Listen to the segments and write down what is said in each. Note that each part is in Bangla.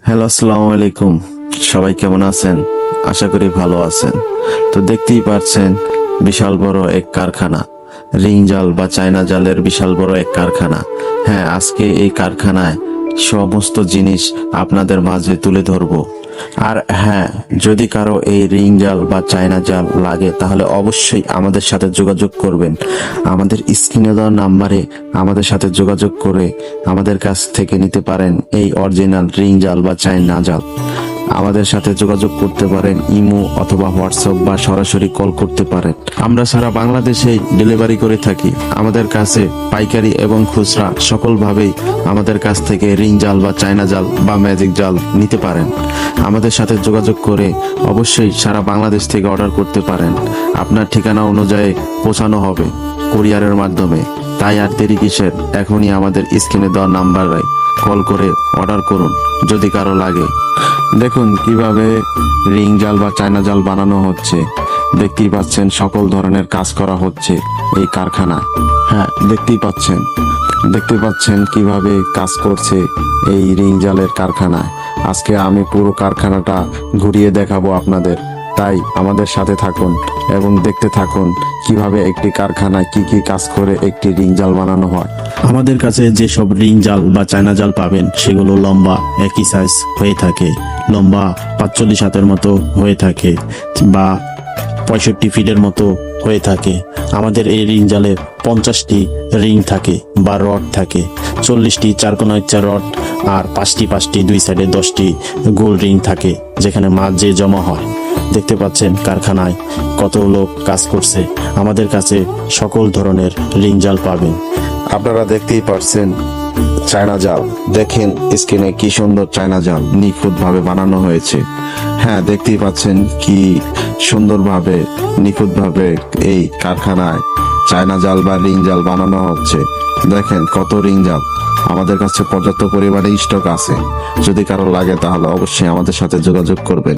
হ্যালো, আসসালামু আলাইকুম। সবাই কেমন আছেন? আশা করি ভালো আছেন। তো দেখতেই পাচ্ছেন বিশাল বড় এক কারখানা, রিং জাল বা চায়না জালের বিশাল বড় এক কারখানা। হ্যাঁ, আজকে এই কারখানায় সমস্ত জিনিস আপনাদের মাঝে তুলে ধরবো। আর হ্যাঁ, যদি কারো এই রিং জাল বা চায়না জাল লাগে তাহলে অবশ্যই আমাদের সাথে যোগাযোগ করবেন। আমাদের স্ক্রিনে দেওয়া নাম্বারে আমাদের সাথে যোগাযোগ করে আমাদের কাছ থেকে নিতে পারেন এই অরিজিনাল রিং জাল বা চায়না জাল। আমাদের সাথে যোগাযোগ করতে পারেন ইমো অথবা হোয়াটসঅ্যাপ বা সরাসরি কল করতে পারেন। আমরা সারা বাংলাদেশে ডেলিভারি করে থাকি। আমাদের কাছে পাইকারি এবং খুচরা সকলভাবেই আমাদের কাছ থেকে রিং জাল বা চায়না জাল বা ম্যাজিক জাল নিতে পারেন। আমাদের সাথে যোগাযোগ করে অবশ্যই সারা বাংলাদেশ থেকে অর্ডার করতে পারেন। আপনার ঠিকানা অনুযায়ী পৌঁছানো হবে কুরিয়ারের মাধ্যমে। তাই আর দেরি কিসের? এখনই আমাদের স্ক্রিনে দেওয়া নাম্বারে কল করে অর্ডার করুন যদি কারো লাগে। দেখুন কিভাবে রিং জাল বা চায়না জাল বানানো হচ্ছে। দেখতেই পাচ্ছেন সকল ধরনের কাজ করা হচ্ছে এই কারখানায়। হ্যাঁ, দেখতে পাচ্ছেন কিভাবে কাজ করছে এই রিং জালের কারখানায়। আজকে আমি পুরো কারখানাটা ঘুরিয়ে দেখাবো আপনাদের। তাই আমাদের সাথে থাকুন এবং দেখতে থাকুন কিভাবে একটি কারখানায় কি কি কাজ করে একটি রিং জাল বানানো হয়। আমাদের কাছে যেসব রিং জাল বা চায়না জাল পাবেন সেগুলো লম্বা একই সাইজ হয়ে থাকে, লম্বা 45 হাতের মতো হয়ে থাকে বা 65 ফিটের মতো হয়ে থাকে। আমাদের এই রিং জালে 50টি রিং থাকে বা রড থাকে, 40টি চারকোনা ইচ্ছা রড আর 5টি দুই সাইডে 10টি গোল রিং থাকে, যেখানে মাছ যে জমা হয়। দেখতে পাচ্ছেন কারখানায় কত লোক কাজ করছে। আমাদের কাছে সকল ধরনের রিং জাল পাবেন। আপনারা দেখতেই পারছেন চায়না জাল। দেখেন স্ক্রিনে কি সুন্দর চায়না জাল নিখুঁত ভাবে বানানো হয়েছে। হ্যাঁ, দেখতেই পাচ্ছেন কি সুন্দরভাবে নিখুঁত ভাবে এই কারখানায় চায়না জাল বা রিং জাল বানানো হচ্ছে। দেখেন কত রিং জাল। আমাদের কাছে পর্যাপ্ত পরিমাণে স্টক আছে। যদি কারো লাগে তাহলে অবশ্যই আমাদের সাথে যোগাযোগ করবেন।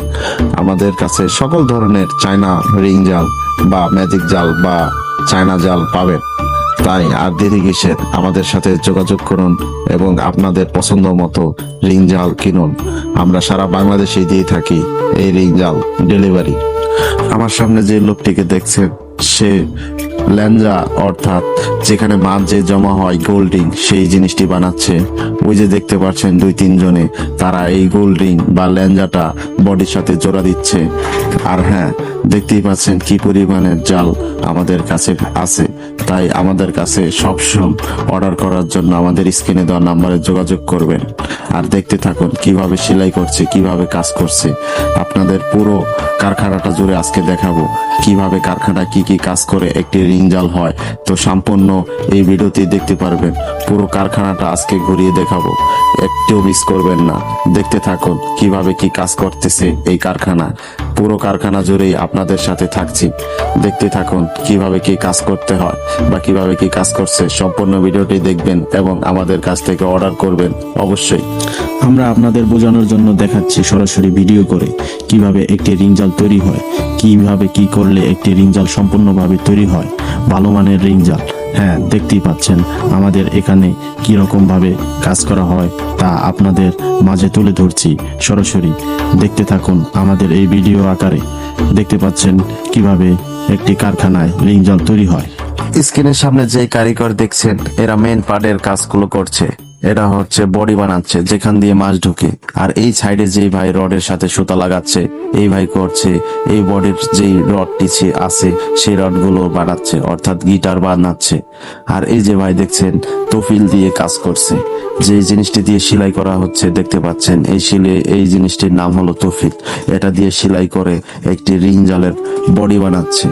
আমাদের কাছে সকল ধরনের চায়না রিং জাল বা ম্যাজিক জাল বা চায়না জাল পাবেন। তাই আর দেরি কিসের? আমাদের সাথে যোগাযোগ করুন এবং আপনাদের পছন্দ মতো রিং জাল কিনুন। আমরা সারা বাংলাদেশে দিয়ে থাকি এই রিং জাল ডেলিভারি। আমার সামনে যে লোকটিকে দেখছেন সে ল্যাঞ্জা অর্থাৎ যেখানে মাছ যে জমা হয় গোল্ড রিং, সেই জিনিসটি বানাচ্ছে। ওই যে দেখতে পাচ্ছেন 2-3 জনে, তারা এই গোল্ড রিং বা ল্যাঞ্জাটা বডির সাথে জোড়া দিচ্ছে। আর হ্যাঁ, দেখতেই পাচ্ছেন কি পরিমাণের জাল আমাদের কাছে আছে। তাই আমাদের কাছে সবসময় অর্ডার করার জন্য আমাদের স্ক্রিনে দেওয়া নাম্বারে যোগাযোগ করবেন। আর দেখতে থাকুন কিভাবে সেলাই করছে, কিভাবে কাজ করছে। আপনাদের পুরো কারখানাটা জুড়ে আজকে দেখাবো কিভাবে কারখানা কি কি কাজ করে একটি রিং জাল হয়। তো সম্পূর্ণ এই ভিডিওতে দেখতে পারবেন। পুরো কারখানাটা আজকে ঘুরিয়ে দেখাবো, একটু মিস করবেন না। দেখতে থাকুন কিভাবে কি কাজ করতেছে এই কারখানা। পুরো কারখানা জুড়েই আপনাদের সাথে থাকছি। দেখতে থাকুন কিভাবে কি কাজ করতে হয় বা কিভাবে কি কাজ করছে। সম্পূর্ণ ভিডিওটি দেখবেন এবং আমাদের কাছ থেকে অর্ডার করবেন অবশ্যই। আমরা আপনাদের বোঝানোর জন্য দেখাচ্ছি সরাসরি ভিডিও করে কিভাবে একটি রিং জাল তৈরি হয়, কিভাবে কি করলে একটি রিং জাল সম্পূর্ণভাবে তৈরি হয়, ভালো মানের রিং জাল। হ্যাঁ, দেখতেই পাচ্ছেন আমাদের এখানে কি রকম ভাবে কাজ করা হয় তা আপনাদের মাঝে তুলে ধরছি সরাসরি। দেখতে থাকুন আমাদের এই ভিডিও আকারে। দেখতে পাচ্ছেন কিভাবে একটি কারখানায় রিং জাল তৈরি হয়। স্ক্রিনের সামনে যে কারিগর দেখছেন এরা মেন পার্টের কাজগুলো করছে। এটা হচ্ছে বডি বানাচ্ছে যেখান দিয়ে মাছ ঢুকে। আর এই সাইডে যে ভাই রডের সাথে সুতা লাগাচ্ছে এই ভাই করছে এই বডির যেই রডটি আছে সেই রডগুলো বানাচ্ছে, অর্থাৎ গিটার বানাচ্ছে। আর এই যে ভাই দেখছেন তফিল দিয়ে কাজ করছে, যে জিনিসটি দিয়ে সেলাই করা হচ্ছে দেখতে পাচ্ছেন এই জিনিসটির নাম হলো তফিল। এটা দিয়ে সেলাই করে একটি রিং জালের বডি বানাচ্ছে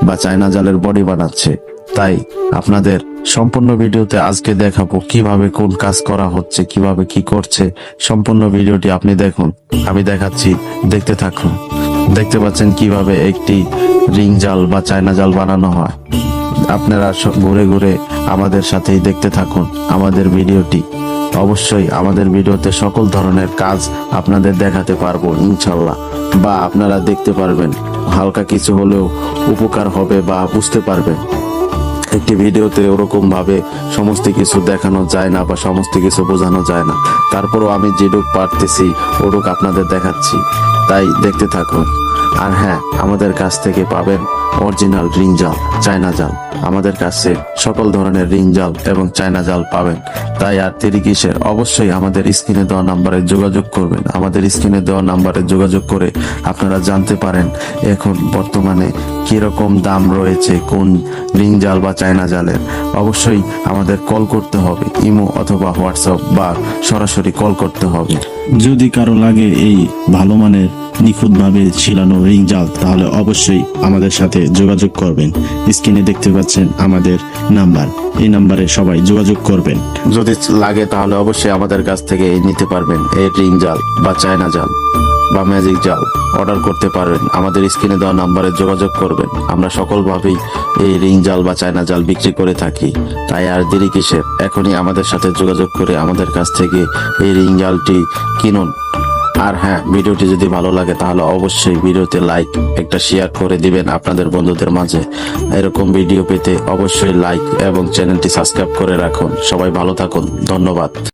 বা চায়না জালের বডি বানাচ্ছে। তাই আপনাদের সম্পূর্ণ ভিডিওতে আজকে দেখাবো কিভাবে কোন কাজ করা হচ্ছে, কিভাবে কি করছে। সম্পূর্ণ ভিডিওটি আপনি দেখুন, আমি দেখাচ্ছি, দেখতে থাকুন। দেখতে পাচ্ছেন কিভাবে একটি রিং জাল বা চায়না জাল বানানো হয়। আপনারা ঘুরে ঘুরে আমাদের সাথেই দেখতে থাকুন আমাদের ভিডিওটি। অবশ্যই আমাদের ভিডিওতে সকল ধরনের কাজ আপনাদের দেখাতে পারবো ইনশাল্লাহ, বা আপনারা দেখতে পারবেন। হালকা কিছু হলেও উপকার হবে বা বুঝতে পারবেন। একটি ভিডিওতে ওরকম ভাবে সমস্ত কিছু দেখানো যায় না বা সমস্ত কিছু বোঝানো যায় না। তারপরও আমি যেটুক পারতেছি ওটুক আপনাদের দেখাচ্ছি, তাই দেখতে থাকুন। আর হ্যাঁ, আমাদের কাছ থেকে পাবেন অরিজিনাল রিং জাল, চায়না জাল। আমাদের কাছে সকল ধরনের রিং জাল এবং চায়না জাল পাবেন। তাই আর দেরি কিসের, অবশ্যই আমাদের স্ক্রিনে দেওয়া নাম্বারে যোগাযোগ করবেন। আমাদের স্ক্রিনে দেওয়া নাম্বারে যোগাযোগ করে আপনারা জানতে পারেন এখন বর্তমানে কিরকম দাম রয়েছে কোন রিং জাল বা চায়না জালের। অবশ্যই আমাদের কল করতে হবে, ইমো অথবা হোয়াটসঅ্যাপ বা সরাসরি কল করতে হবে। যদি কারো লাগে এই ভালো মানের নিখুঁতভাবে ছিলানো রিং জাল, তাহলে অবশ্যই আমাদের সাথে যোগাযোগ করবেন। স্ক্রিনে দেখতে পাচ্ছেন আমাদের নাম্বার, এই নাম্বারে সবাই যোগাযোগ করবেন। যদি লাগে তাহলে অবশ্যই আমাদের কাছ থেকে নিতে পারবেন এই রিং জাল বা চায়না জাল বা ম্যাজিক জাল অর্ডার করতে পারবেন। আমাদের স্ক্রিনে দেওয়া নাম্বারে যোগাযোগ করবেন। আমরা সকলভাবেই এই রিং জাল বা চায়না জাল বিক্রি করে থাকি। তাই আর দেরি কিসের, এখনই আমাদের সাথে যোগাযোগ করে আমাদের কাছ থেকে এই রিং জালটি কিনুন। আর হ্যাঁ, ভিডিওটি যদি ভালো লাগে তাহলে অবশ্যই ভিডিওতে লাইক একটা শেয়ার করে দিবেন আপনাদের বন্ধুদের মাঝে। এরকম ভিডিও পেতে অবশ্যই লাইক এবং চ্যানেলটি সাবস্ক্রাইব করে রাখুন। সবাই ভালো থাকুন, ধন্যবাদ।